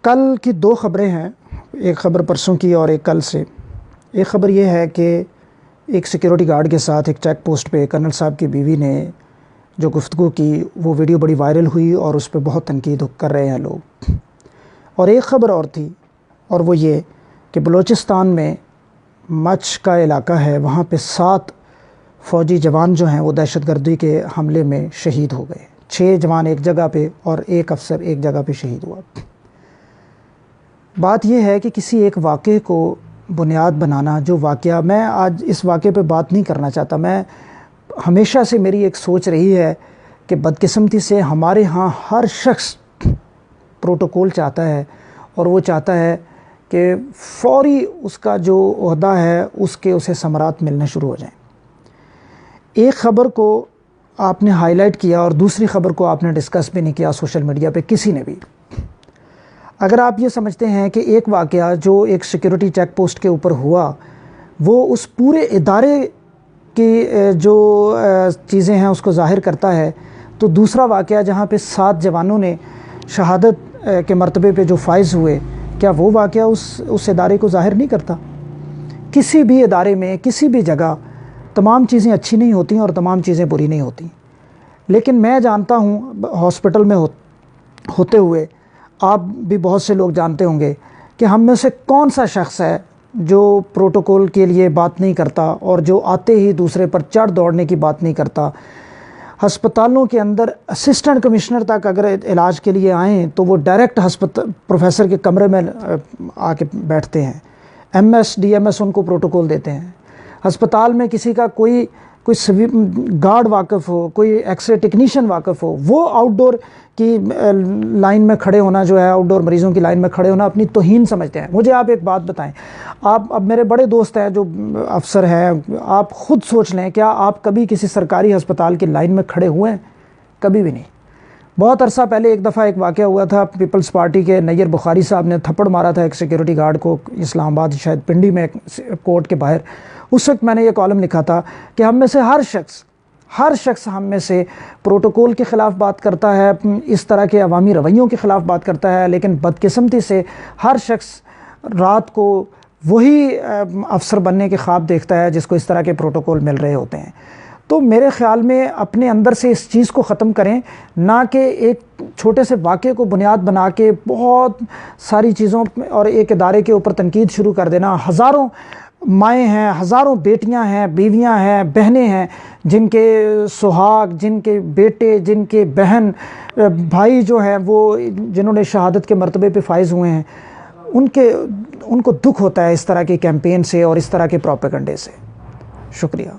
کل کی دو خبریں ہیں، ایک خبر پرسوں کی اور ایک کل سے۔ ایک خبر یہ ہے کہ ایک سیکیورٹی گارڈ کے ساتھ ایک چیک پوسٹ پہ کرنل صاحب کی بیوی نے جو گفتگو کی وہ ویڈیو بڑی وائرل ہوئی اور اس پہ بہت تنقید کر رہے ہیں لوگ۔ اور ایک خبر اور تھی، اور وہ یہ کہ بلوچستان میں مچھ کا علاقہ ہے، وہاں پہ 7 فوجی جوان جو ہیں وہ دہشت گردی کے حملے میں شہید ہو گئے۔ 6 جوان ایک جگہ پہ اور ایک افسر ایک جگہ پہ شہید ہوا۔ بات یہ ہے کہ کسی ایک واقعے کو بنیاد بنانا، جو واقعہ، میں آج اس واقعے پہ بات نہیں کرنا چاہتا، میں ہمیشہ سے میری ایک سوچ رہی ہے کہ بدقسمتی سے ہمارے ہاں ہر شخص پروٹوکول چاہتا ہے، اور وہ چاہتا ہے کہ فوری اس کا جو عہدہ ہے اسے ثمرات ملنے شروع ہو جائیں۔ ایک خبر کو آپ نے ہائی لائٹ کیا اور دوسری خبر کو آپ نے ڈسکس بھی نہیں کیا سوشل میڈیا پہ کسی نے بھی۔ اگر آپ یہ سمجھتے ہیں کہ ایک واقعہ جو ایک سیکیورٹی چیک پوسٹ کے اوپر ہوا وہ اس پورے ادارے کی جو چیزیں ہیں اس کو ظاہر کرتا ہے، تو دوسرا واقعہ جہاں پہ 7 جوانوں نے شہادت کے مرتبے پہ جو فائز ہوئے، کیا وہ واقعہ اس ادارے کو ظاہر نہیں کرتا؟ کسی بھی ادارے میں، کسی بھی جگہ تمام چیزیں اچھی نہیں ہوتیں اور تمام چیزیں بری نہیں ہوتیں، لیکن میں جانتا ہوں ہاسپٹل میں ہوتے ہوئے آپ بھی بہت سے لوگ جانتے ہوں گے کہ ہم میں سے کون سا شخص ہے جو پروٹوکول کے لیے بات نہیں کرتا اور جو آتے ہی دوسرے پر چڑھ دوڑنے کی بات نہیں کرتا۔ ہسپتالوں کے اندر اسسٹنٹ کمشنر تک اگر علاج کے لیے آئیں تو وہ ڈائریکٹ پروفیسر کے کمرے میں آ کے بیٹھتے ہیں، M S D M S ان کو پروٹوکول دیتے ہیں۔ ہسپتال میں کسی کا کوئی گارڈ واقف ہو، کوئی ایکس رے ٹیکنیشین واقف ہو، وہ آؤٹ ڈور کی لائن میں کھڑے ہونا جو ہے، آؤٹ ڈور مریضوں کی لائن میں کھڑے ہونا اپنی توہین سمجھتے ہیں۔ مجھے آپ ایک بات بتائیں، آپ اب میرے بڑے دوست ہیں جو افسر ہیں، آپ خود سوچ لیں، کیا آپ کبھی کسی سرکاری ہسپتال کی لائن میں کھڑے ہوئے ہیں؟ کبھی بھی نہیں۔ بہت عرصہ پہلے ایک دفعہ ایک واقعہ ہوا تھا، پیپلز پارٹی کے نیّر بخاری صاحب نے تھپڑ مارا تھا ایک سیکیورٹی گارڈ کو اسلام آباد، شاید پنڈی میں کورٹ کے باہر۔ اس وقت میں نے یہ کالم لکھا تھا کہ ہم میں سے ہر شخص ہم میں سے پروٹوکول کے خلاف بات کرتا ہے، اس طرح کے عوامی رویوں کے خلاف بات کرتا ہے، لیکن بدقسمتی سے ہر شخص رات کو وہی افسر بننے کے خواب دیکھتا ہے جس کو اس طرح کے پروٹوکول مل رہے ہوتے ہیں۔ تو میرے خیال میں اپنے اندر سے اس چیز کو ختم کریں، نہ کہ ایک چھوٹے سے واقعے کو بنیاد بنا کے بہت ساری چیزوں اور ایک ادارے کے اوپر تنقید شروع کر دینا۔ ہزاروں مائیں ہیں، ہزاروں بیٹیاں ہیں، بیویاں ہیں، بہنیں ہیں، جن کے سہاگ، جن کے بیٹے، جن کے بہن بھائی جو ہیں وہ جنہوں نے شہادت کے مرتبے پہ فائز ہوئے ہیں، ان کو دکھ ہوتا ہے اس طرح کے کیمپین سے اور اس طرح کے پروپیگنڈے سے۔ شکریہ۔